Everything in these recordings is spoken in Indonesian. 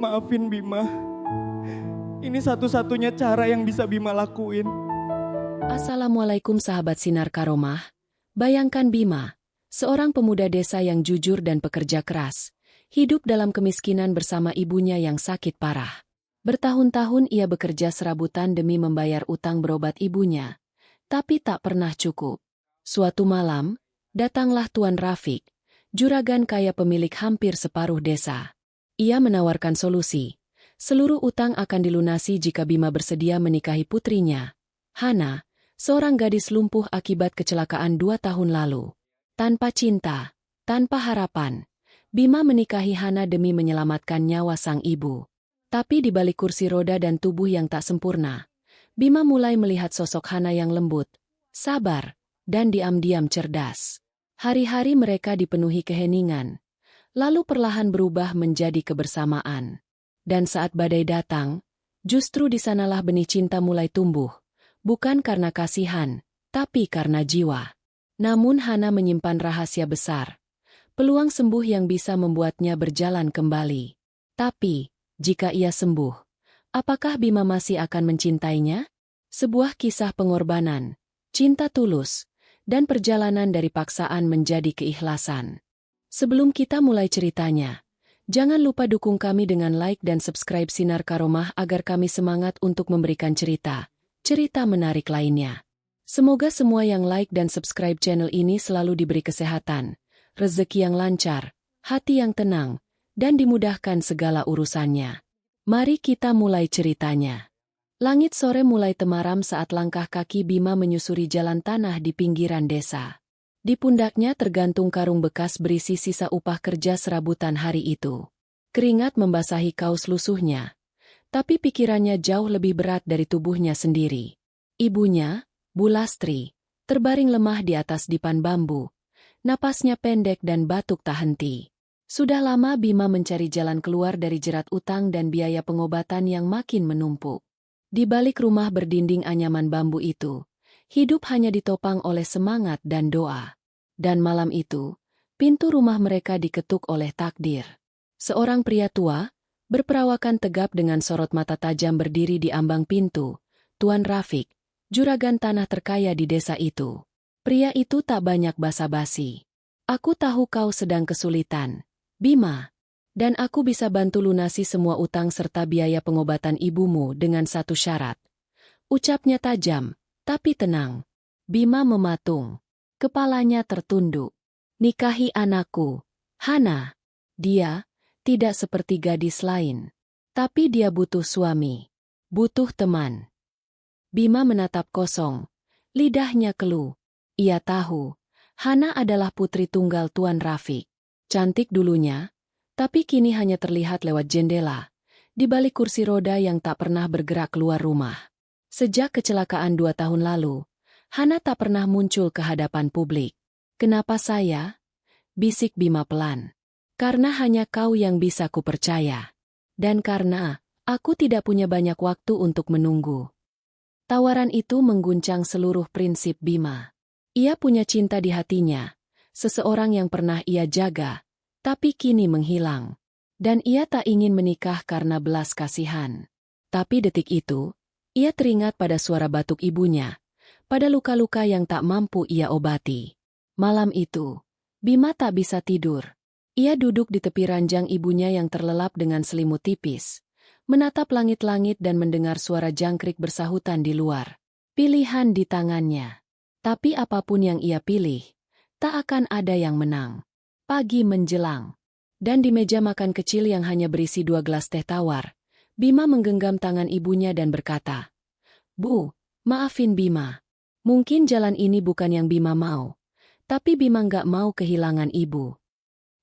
Maafin Bima. Ini satu-satunya cara yang bisa Bima lakuin. Assalamualaikum sahabat Sinar Karomah. Bayangkan Bima, seorang pemuda desa yang jujur dan pekerja keras, hidup dalam kemiskinan bersama ibunya yang sakit parah. Bertahun-tahun ia bekerja serabutan demi membayar utang berobat ibunya, tapi tak pernah cukup. Suatu malam, datanglah Tuan Rafiq, juragan kaya pemilik hampir separuh desa. Ia menawarkan solusi. Seluruh utang akan dilunasi jika Bima bersedia menikahi putrinya, Hana, seorang gadis lumpuh akibat kecelakaan 2 tahun lalu. Tanpa cinta, tanpa harapan, Bima menikahi Hana demi menyelamatkan nyawa sang ibu. Tapi di balik kursi roda dan tubuh yang tak sempurna, Bima mulai melihat sosok Hana yang lembut, sabar, dan diam-diam cerdas. Hari-hari mereka dipenuhi keheningan, lalu perlahan berubah menjadi kebersamaan. Dan saat badai datang, justru di sanalah benih cinta mulai tumbuh, bukan karena kasihan, tapi karena jiwa. Namun Hana menyimpan rahasia besar, peluang sembuh yang bisa membuatnya berjalan kembali. Tapi, jika ia sembuh, apakah Bima masih akan mencintainya? Sebuah kisah pengorbanan, cinta tulus, dan perjalanan dari paksaan menjadi keikhlasan. Sebelum kita mulai ceritanya, jangan lupa dukung kami dengan like dan subscribe Sinar Karomah agar kami semangat untuk memberikan cerita menarik lainnya. Semoga semua yang like dan subscribe channel ini selalu diberi kesehatan, rezeki yang lancar, hati yang tenang, dan dimudahkan segala urusannya. Mari kita mulai ceritanya. Langit sore mulai temaram saat langkah kaki Bima menyusuri jalan tanah di pinggiran desa. Di pundaknya tergantung karung bekas berisi sisa upah kerja serabutan hari itu. Keringat membasahi kaus lusuhnya, tapi pikirannya jauh lebih berat dari tubuhnya sendiri. Ibunya, Bu Lastri, terbaring lemah di atas dipan bambu. Napasnya pendek dan batuk tak henti. Sudah lama Bima mencari jalan keluar dari jerat utang dan biaya pengobatan yang makin menumpuk. Di balik rumah berdinding anyaman bambu itu, hidup hanya ditopang oleh semangat dan doa. Dan malam itu, pintu rumah mereka diketuk oleh takdir. Seorang pria tua, berperawakan tegap dengan sorot mata tajam berdiri di ambang pintu, Tuan Rafiq, juragan tanah terkaya di desa itu. Pria itu tak banyak basa-basi. Aku tahu kau sedang kesulitan, Bima. Dan aku bisa bantu lunasi semua utang serta biaya pengobatan ibumu dengan satu syarat. Ucapnya tajam, tapi tenang. Bima mematung. Kepalanya tertunduk. Nikahi anakku, Hana. Dia tidak seperti gadis lain. Tapi dia butuh suami. Butuh teman. Bima menatap kosong. Lidahnya keluh. Ia tahu, Hana adalah putri tunggal Tuan Rafiq. Cantik dulunya, tapi kini hanya terlihat lewat jendela, di balik kursi roda yang tak pernah bergerak keluar rumah. Sejak kecelakaan 2 tahun lalu, Hana tak pernah muncul ke hadapan publik. Kenapa saya? Bisik Bima pelan. Karena hanya kau yang bisa kupercaya. Dan karena aku tidak punya banyak waktu untuk menunggu. Tawaran itu mengguncang seluruh prinsip Bima. Ia punya cinta di hatinya, seseorang yang pernah ia jaga, tapi kini menghilang. Dan ia tak ingin menikah karena belas kasihan. Tapi detik itu, ia teringat pada suara batuk ibunya, pada luka-luka yang tak mampu ia obati. Malam itu, Bima tak bisa tidur. Ia duduk di tepi ranjang ibunya yang terlelap dengan selimut tipis, menatap langit-langit dan mendengar suara jangkrik bersahutan di luar. Pilihan di tangannya. Tapi apapun yang ia pilih, tak akan ada yang menang. Pagi menjelang, dan di meja makan kecil yang hanya berisi 2 gelas teh tawar, Bima menggenggam tangan ibunya dan berkata, "Bu, maafin Bima. Mungkin jalan ini bukan yang Bima mau, tapi Bima nggak mau kehilangan ibu."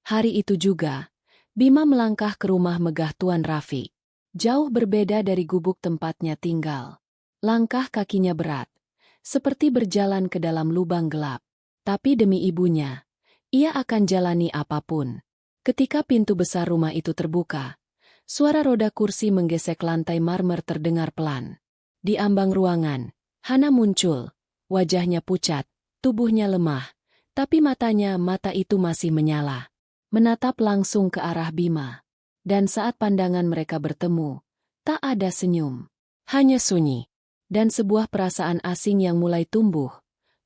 Hari itu juga, Bima melangkah ke rumah megah Tuan Rafiq. Jauh berbeda dari gubuk tempatnya tinggal. Langkah kakinya berat, seperti berjalan ke dalam lubang gelap. Tapi demi ibunya, ia akan jalani apapun. Ketika pintu besar rumah itu terbuka, suara roda kursi menggesek lantai marmer terdengar pelan. Di ambang ruangan, Hana muncul, wajahnya pucat, tubuhnya lemah, tapi mata itu masih menyala. Menatap langsung ke arah Bima. Dan saat pandangan mereka bertemu, tak ada senyum. Hanya sunyi. Dan sebuah perasaan asing yang mulai tumbuh.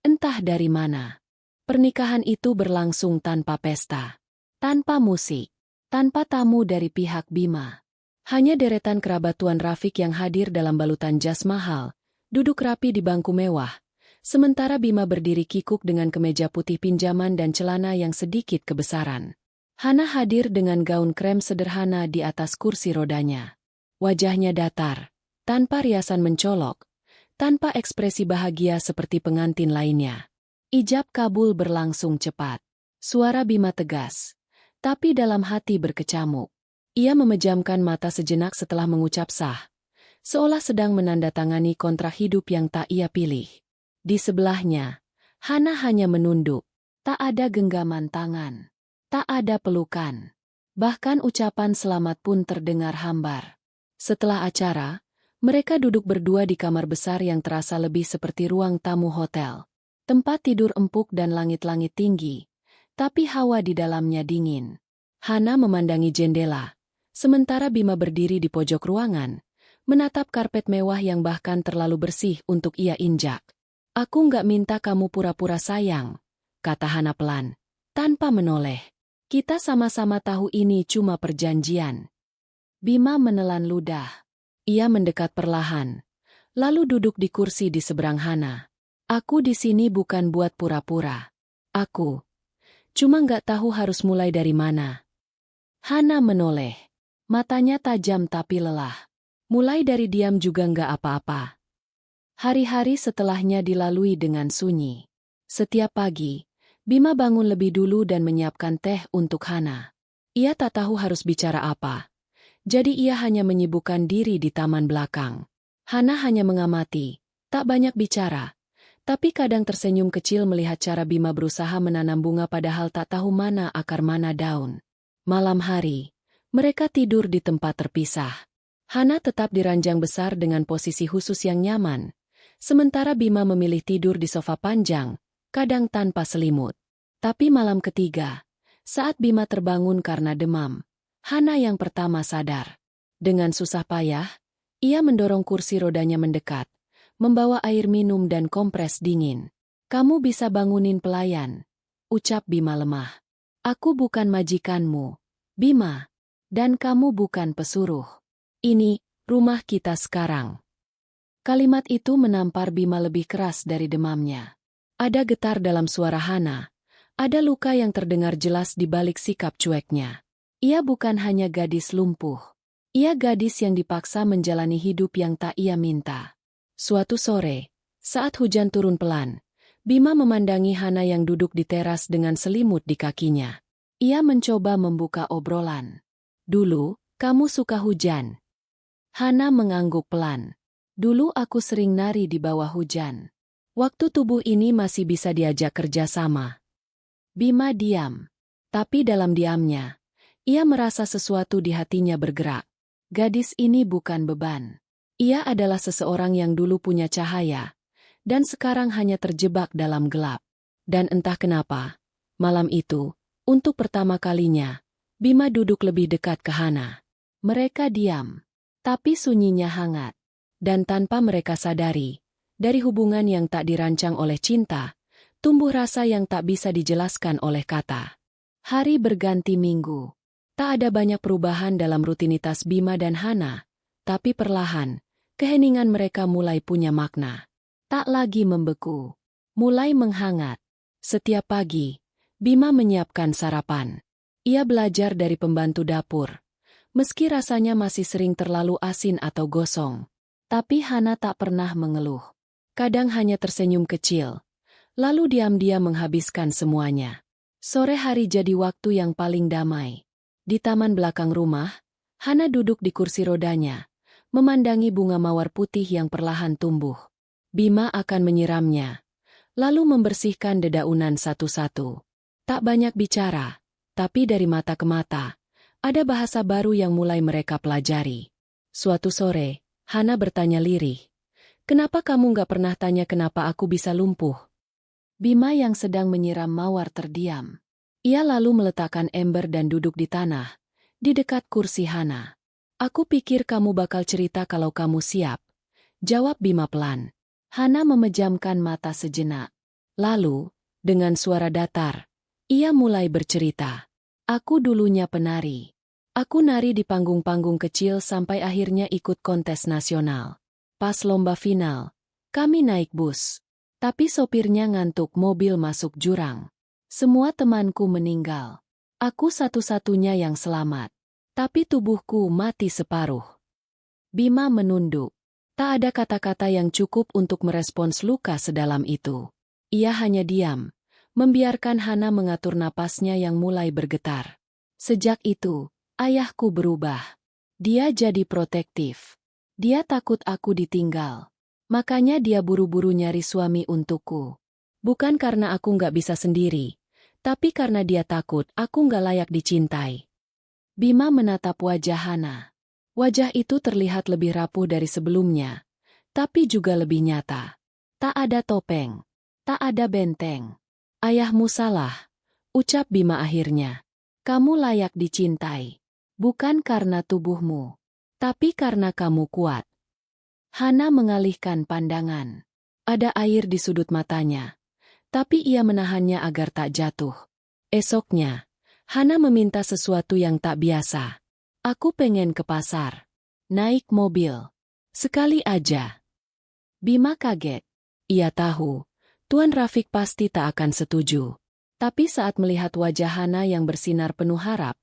Entah dari mana. Pernikahan itu berlangsung tanpa pesta. Tanpa musik. Tanpa tamu dari pihak Bima. Hanya deretan kerabat Tuan Rafiq yang hadir dalam balutan jas mahal, duduk rapi di bangku mewah. Sementara Bima berdiri kikuk dengan kemeja putih pinjaman dan celana yang sedikit kebesaran. Hana hadir dengan gaun krem sederhana di atas kursi rodanya. Wajahnya datar, tanpa riasan mencolok, tanpa ekspresi bahagia seperti pengantin lainnya. Ijab kabul berlangsung cepat. Suara Bima tegas, tapi dalam hati berkecamuk. Ia memejamkan mata sejenak setelah mengucap sah, seolah sedang menandatangani kontrak hidup yang tak ia pilih. Di sebelahnya, Hana hanya menunduk. Tak ada genggaman tangan. Tak ada pelukan. Bahkan ucapan selamat pun terdengar hambar. Setelah acara, mereka duduk berdua di kamar besar yang terasa lebih seperti ruang tamu hotel. Tempat tidur empuk dan langit-langit tinggi, tapi hawa di dalamnya dingin. Hana memandangi jendela, sementara Bima berdiri di pojok ruangan, menatap karpet mewah yang bahkan terlalu bersih untuk ia injak. Aku nggak minta kamu pura-pura sayang, kata Hana pelan, tanpa menoleh. Kita sama-sama tahu ini cuma perjanjian. Bima menelan ludah. Ia mendekat perlahan, lalu duduk di kursi di seberang Hana. Aku di sini bukan buat pura-pura. Aku cuma nggak tahu harus mulai dari mana. Hana menoleh. Matanya tajam tapi lelah. Mulai dari diam juga nggak apa-apa. Hari-hari setelahnya dilalui dengan sunyi. Setiap pagi, Bima bangun lebih dulu dan menyiapkan teh untuk Hana. Ia tak tahu harus bicara apa. Jadi ia hanya menyibukkan diri di taman belakang. Hana hanya mengamati, tak banyak bicara. Tapi kadang tersenyum kecil melihat cara Bima berusaha menanam bunga padahal tak tahu mana akar mana daun. Malam hari, mereka tidur di tempat terpisah. Hana tetap di ranjang besar dengan posisi khusus yang nyaman. Sementara Bima memilih tidur di sofa panjang, kadang tanpa selimut. Tapi malam ketiga, saat Bima terbangun karena demam, Hana yang pertama sadar. Dengan susah payah, ia mendorong kursi rodanya mendekat, membawa air minum dan kompres dingin. Kamu bisa bangunin pelayan, ucap Bima lemah. Aku bukan majikanmu, Bima, dan kamu bukan pesuruh. Ini rumah kita sekarang. Kalimat itu menampar Bima lebih keras dari demamnya. Ada getar dalam suara Hana. Ada luka yang terdengar jelas di balik sikap cueknya. Ia bukan hanya gadis lumpuh. Ia gadis yang dipaksa menjalani hidup yang tak ia minta. Suatu sore, saat hujan turun pelan, Bima memandangi Hana yang duduk di teras dengan selimut di kakinya. Ia mencoba membuka obrolan. Dulu, kamu suka hujan. Hana mengangguk pelan. Dulu aku sering nari di bawah hujan. Waktu tubuh ini masih bisa diajak kerja sama. Bima diam. Tapi dalam diamnya, ia merasa sesuatu di hatinya bergerak. Gadis ini bukan beban. Ia adalah seseorang yang dulu punya cahaya, dan sekarang hanya terjebak dalam gelap. Dan entah kenapa, malam itu, untuk pertama kalinya, Bima duduk lebih dekat ke Hana. Mereka diam, tapi sunyinya hangat. Dan tanpa mereka sadari, dari hubungan yang tak dirancang oleh cinta, tumbuh rasa yang tak bisa dijelaskan oleh kata. Hari berganti minggu. Tak ada banyak perubahan dalam rutinitas Bima dan Hana, tapi perlahan, keheningan mereka mulai punya makna. Tak lagi membeku, mulai menghangat. Setiap pagi, Bima menyiapkan sarapan. Ia belajar dari pembantu dapur, meski rasanya masih sering terlalu asin atau gosong. Tapi Hana tak pernah mengeluh. Kadang hanya tersenyum kecil, lalu diam-diam menghabiskan semuanya. Sore hari jadi waktu yang paling damai. Di taman belakang rumah, Hana duduk di kursi rodanya, memandangi bunga mawar putih yang perlahan tumbuh. Bima akan menyiramnya, lalu membersihkan dedaunan satu-satu. Tak banyak bicara, tapi dari mata ke mata, ada bahasa baru yang mulai mereka pelajari. Suatu sore, Hana bertanya lirih, "Kenapa kamu gak pernah tanya kenapa aku bisa lumpuh?" Bima yang sedang menyiram mawar terdiam. Ia lalu meletakkan ember dan duduk di tanah. di dekat kursi Hana. Aku pikir kamu bakal cerita kalau kamu siap, jawab Bima pelan. Hana memejamkan mata sejenak. Lalu, dengan suara datar, ia mulai bercerita. Aku dulunya penari. Aku nari di panggung-panggung kecil sampai akhirnya ikut kontes nasional. Pas lomba final, kami naik bus. Tapi sopirnya ngantuk mobil masuk jurang. Semua temanku meninggal. Aku satu-satunya yang selamat. Tapi tubuhku mati separuh. Bima menunduk. Tak ada kata-kata yang cukup untuk merespons luka sedalam itu. Ia hanya diam, membiarkan Hana mengatur napasnya yang mulai bergetar. Sejak itu, ayahku berubah. Dia jadi protektif. Dia takut aku ditinggal. Makanya dia buru-buru nyari suami untukku. Bukan karena aku nggak bisa sendiri, tapi karena dia takut aku nggak layak dicintai. Bima menatap wajah Hana. Wajah itu terlihat lebih rapuh dari sebelumnya, tapi juga lebih nyata. Tak ada topeng, tak ada benteng. Ayahmu salah, ucap Bima akhirnya. Kamu layak dicintai, bukan karena tubuhmu, tapi karena kamu kuat. Hana mengalihkan pandangan. Ada air di sudut matanya, tapi ia menahannya agar tak jatuh. Esoknya, Hana meminta sesuatu yang tak biasa. Aku pengen ke pasar. Naik mobil. Sekali aja. Bima kaget. Ia tahu, Tuan Rafiq pasti tak akan setuju. Tapi saat melihat wajah Hana yang bersinar penuh harap,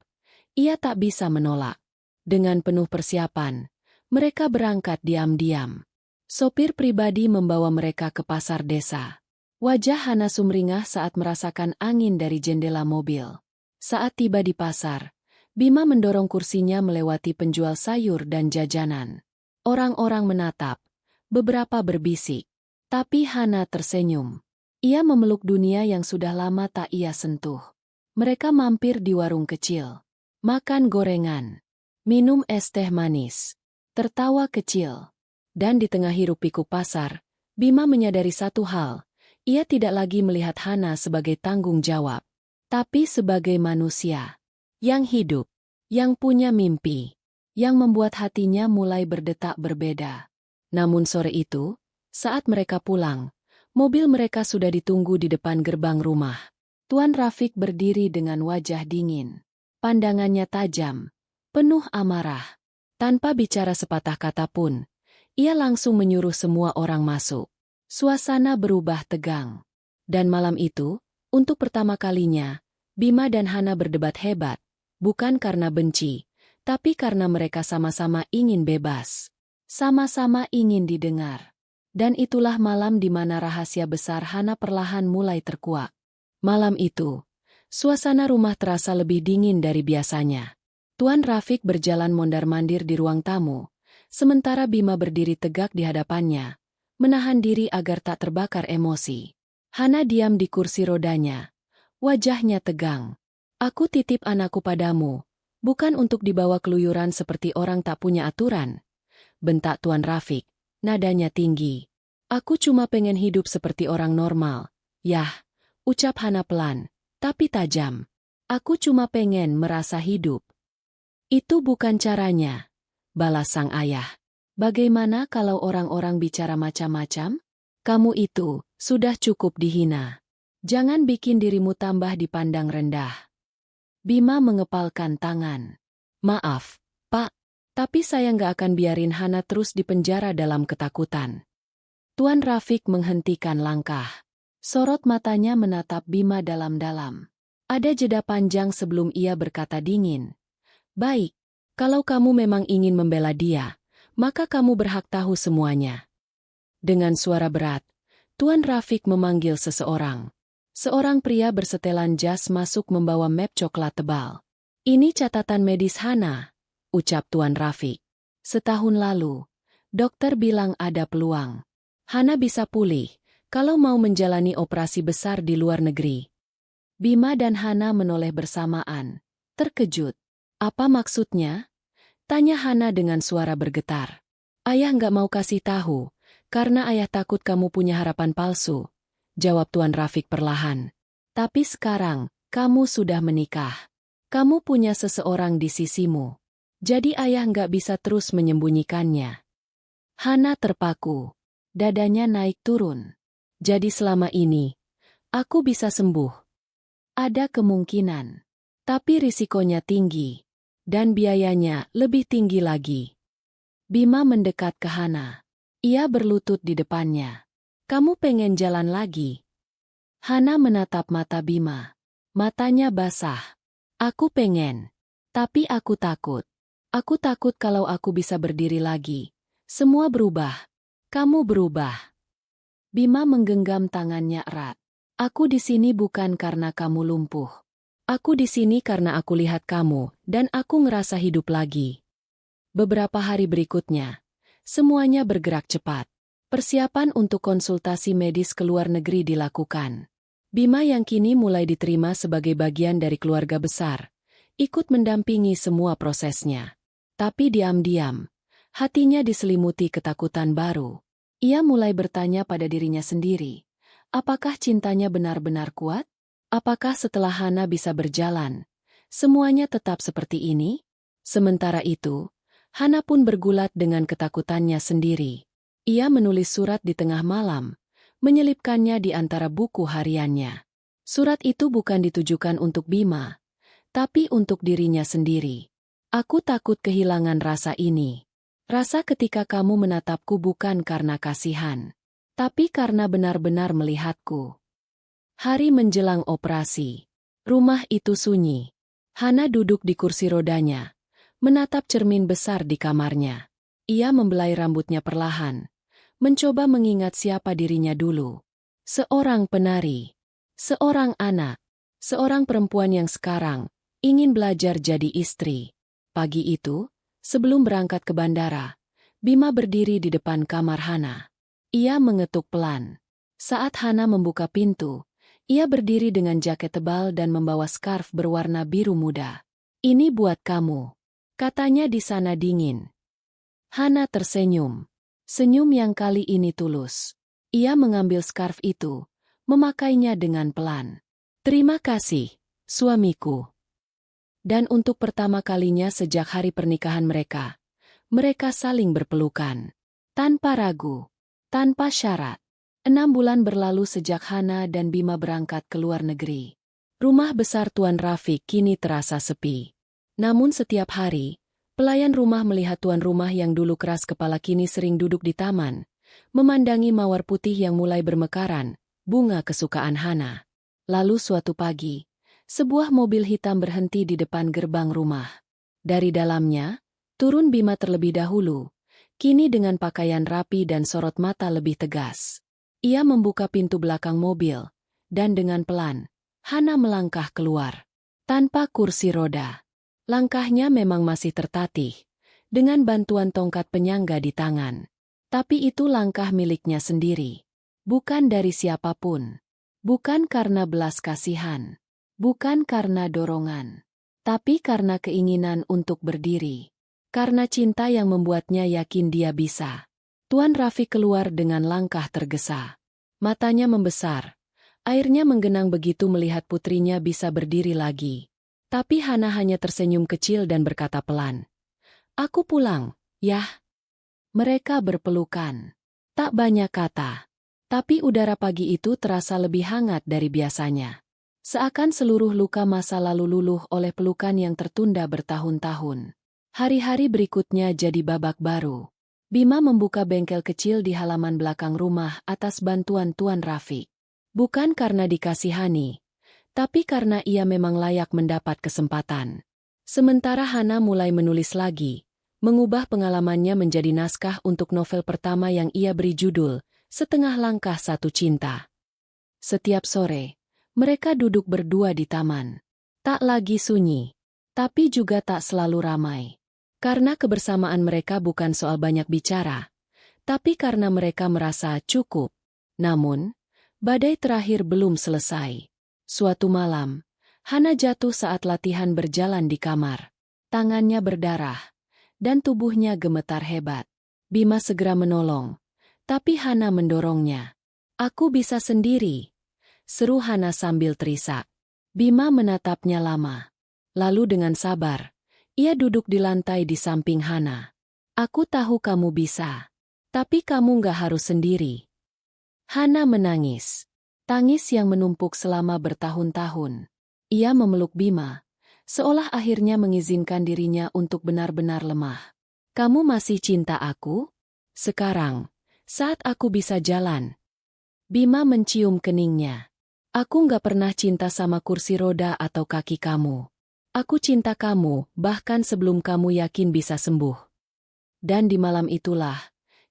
ia tak bisa menolak. Dengan penuh persiapan, mereka berangkat diam-diam. Sopir pribadi membawa mereka ke pasar desa. Wajah Hana sumringah saat merasakan angin dari jendela mobil. Saat tiba di pasar, Bima mendorong kursinya melewati penjual sayur dan jajanan. Orang-orang menatap, beberapa berbisik. Tapi Hana tersenyum. Ia memeluk dunia yang sudah lama tak ia sentuh. Mereka mampir di warung kecil. Makan gorengan. Minum es teh manis. Tertawa kecil. Dan di tengah hiruk-pikuk pasar, Bima menyadari satu hal. Ia tidak lagi melihat Hana sebagai tanggung jawab, tapi sebagai manusia. Yang hidup, yang punya mimpi, yang membuat hatinya mulai berdetak berbeda. Namun sore itu, saat mereka pulang, mobil mereka sudah ditunggu di depan gerbang rumah. Tuan Rafiq berdiri dengan wajah dingin. Pandangannya tajam, penuh amarah. Tanpa bicara sepatah kata pun, ia langsung menyuruh semua orang masuk. Suasana berubah tegang. Dan malam itu, untuk pertama kalinya, Bima dan Hana berdebat hebat. Bukan karena benci, tapi karena mereka sama-sama ingin bebas. Sama-sama ingin didengar. Dan itulah malam di mana rahasia besar Hana perlahan mulai terkuak. Malam itu, suasana rumah terasa lebih dingin dari biasanya. Tuan Rafiq berjalan mondar-mandir di ruang tamu, sementara Bima berdiri tegak di hadapannya, menahan diri agar tak terbakar emosi. Hana diam di kursi rodanya, wajahnya tegang. Aku titip anakku padamu, bukan untuk dibawa keluyuran seperti orang tak punya aturan. Bentak Tuan Rafiq, nadanya tinggi. Aku cuma pengen hidup seperti orang normal. Yah, ucap Hana pelan, tapi tajam. Aku cuma pengen merasa hidup. Itu bukan caranya, balas sang ayah. Bagaimana kalau orang-orang bicara macam-macam? Kamu itu sudah cukup dihina. Jangan bikin dirimu tambah dipandang rendah. Bima mengepalkan tangan. Maaf, Pak, tapi saya nggak akan biarin Hana terus dipenjara dalam ketakutan. Tuan Rafiq menghentikan langkah. Sorot matanya menatap Bima dalam-dalam. Ada jeda panjang sebelum ia berkata dingin. Baik, kalau kamu memang ingin membela dia, maka kamu berhak tahu semuanya. Dengan suara berat, Tuan Rafiq memanggil seseorang. Seorang pria bersetelan jas masuk membawa map coklat tebal. Ini catatan medis Hana, ucap Tuan Rafiq. Setahun lalu, dokter bilang ada peluang. Hana bisa pulih, kalau mau menjalani operasi besar di luar negeri. Bima dan Hana menoleh bersamaan, terkejut. Apa maksudnya? Tanya Hana dengan suara bergetar. Ayah nggak mau kasih tahu, karena ayah takut kamu punya harapan palsu. Jawab Tuan Rafiq perlahan. Tapi sekarang, kamu sudah menikah. Kamu punya seseorang di sisimu. Jadi ayah nggak bisa terus menyembunyikannya. Hana terpaku. Dadanya naik turun. Jadi selama ini, aku bisa sembuh. Ada kemungkinan. Tapi risikonya tinggi. Dan biayanya lebih tinggi lagi. Bima mendekat ke Hana. Ia berlutut di depannya. Kamu pengen jalan lagi? Hana menatap mata Bima. Matanya basah. Aku pengen. Tapi aku takut. Aku takut kalau aku bisa berdiri lagi. Semua berubah. Kamu berubah. Bima menggenggam tangannya erat. Aku di sini bukan karena kamu lumpuh. Aku di sini karena aku lihat kamu, dan aku ngerasa hidup lagi. Beberapa hari berikutnya, semuanya bergerak cepat. Persiapan untuk konsultasi medis ke luar negeri dilakukan. Bima yang kini mulai diterima sebagai bagian dari keluarga besar, ikut mendampingi semua prosesnya. Tapi diam-diam, hatinya diselimuti ketakutan baru. Ia mulai bertanya pada dirinya sendiri, apakah cintanya benar-benar kuat? Apakah setelah Hana bisa berjalan, semuanya tetap seperti ini? Sementara itu, Hana pun bergulat dengan ketakutannya sendiri. Ia menulis surat di tengah malam, menyelipkannya di antara buku hariannya. Surat itu bukan ditujukan untuk Bima, tapi untuk dirinya sendiri. Aku takut kehilangan rasa ini. Rasa ketika kamu menatapku bukan karena kasihan, tapi karena benar-benar melihatku. Hari menjelang operasi. Rumah itu sunyi. Hana duduk di kursi rodanya, menatap cermin besar di kamarnya. Ia membelai rambutnya perlahan, mencoba mengingat siapa dirinya dulu. Seorang penari, seorang anak, seorang perempuan yang sekarang ingin belajar jadi istri. Pagi itu, sebelum berangkat ke bandara, Bima berdiri di depan kamar Hana. Ia mengetuk pelan. Saat Hana membuka pintu, ia berdiri dengan jaket tebal dan membawa skarf berwarna biru muda. Ini buat kamu, katanya di sana dingin. Hana tersenyum. Senyum yang kali ini tulus. Ia mengambil skarf itu, memakainya dengan pelan. Terima kasih, suamiku. Dan untuk pertama kalinya sejak hari pernikahan mereka saling berpelukan. Tanpa ragu, tanpa syarat. 6 bulan berlalu sejak Hana dan Bima berangkat ke luar negeri. Rumah besar Tuan Rafiq kini terasa sepi. Namun setiap hari, pelayan rumah melihat tuan rumah yang dulu keras kepala kini sering duduk di taman, memandangi mawar putih yang mulai bermekaran, bunga kesukaan Hana. Lalu suatu pagi, sebuah mobil hitam berhenti di depan gerbang rumah. Dari dalamnya, turun Bima terlebih dahulu, kini dengan pakaian rapi dan sorot mata lebih tegas. Ia membuka pintu belakang mobil, dan dengan pelan, Hana melangkah keluar. Tanpa kursi roda. Langkahnya memang masih tertatih, dengan bantuan tongkat penyangga di tangan. Tapi itu langkah miliknya sendiri. Bukan dari siapapun. Bukan karena belas kasihan. Bukan karena dorongan. Tapi karena keinginan untuk berdiri. Karena cinta yang membuatnya yakin dia bisa. Tuan Rafiq keluar dengan langkah tergesa. Matanya membesar. Airnya menggenang begitu melihat putrinya bisa berdiri lagi. Tapi Hana hanya tersenyum kecil dan berkata pelan. Aku pulang, yah. Mereka berpelukan. Tak banyak kata. Tapi udara pagi itu terasa lebih hangat dari biasanya. Seakan seluruh luka masa lalu luluh oleh pelukan yang tertunda bertahun-tahun. Hari-hari berikutnya jadi babak baru. Bima membuka bengkel kecil di halaman belakang rumah atas bantuan Tuan Rafiq. Bukan karena dikasihani, tapi karena ia memang layak mendapat kesempatan. Sementara Hana mulai menulis lagi, mengubah pengalamannya menjadi naskah untuk novel pertama yang ia beri judul, Setengah Langkah Satu Cinta. Setiap sore, mereka duduk berdua di taman. Tak lagi sunyi, tapi juga tak selalu ramai. Karena kebersamaan mereka bukan soal banyak bicara, tapi karena mereka merasa cukup. Namun, badai terakhir belum selesai. Suatu malam, Hana jatuh saat latihan berjalan di kamar. Tangannya berdarah, dan tubuhnya gemetar hebat. Bima segera menolong, tapi Hana mendorongnya. Aku bisa sendiri, seru Hana sambil terisak. Bima menatapnya lama. Lalu dengan sabar, ia duduk di lantai di samping Hana. Aku tahu kamu bisa. Tapi kamu nggak harus sendiri. Hana menangis. Tangis yang menumpuk selama bertahun-tahun. Ia memeluk Bima, seolah akhirnya mengizinkan dirinya untuk benar-benar lemah. Kamu masih cinta aku? Sekarang, saat aku bisa jalan. Bima mencium keningnya. Aku nggak pernah cinta sama kursi roda atau kaki kamu. Aku cinta kamu, bahkan sebelum kamu yakin bisa sembuh. Dan di malam itulah,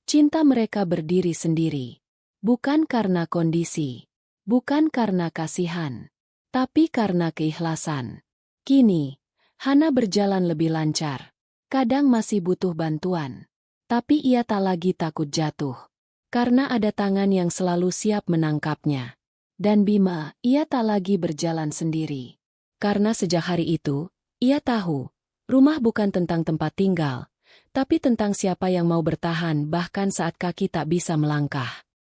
cinta mereka berdiri sendiri. Bukan karena kondisi, bukan karena kasihan, tapi karena keikhlasan. Kini, Hana berjalan lebih lancar. Kadang masih butuh bantuan. Tapi ia tak lagi takut jatuh. Karena ada tangan yang selalu siap menangkapnya. Dan Bima, ia tak lagi berjalan sendiri. Karena sejak hari itu, ia tahu, rumah bukan tentang tempat tinggal, tapi tentang siapa yang mau bertahan bahkan saat kaki tak bisa melangkah.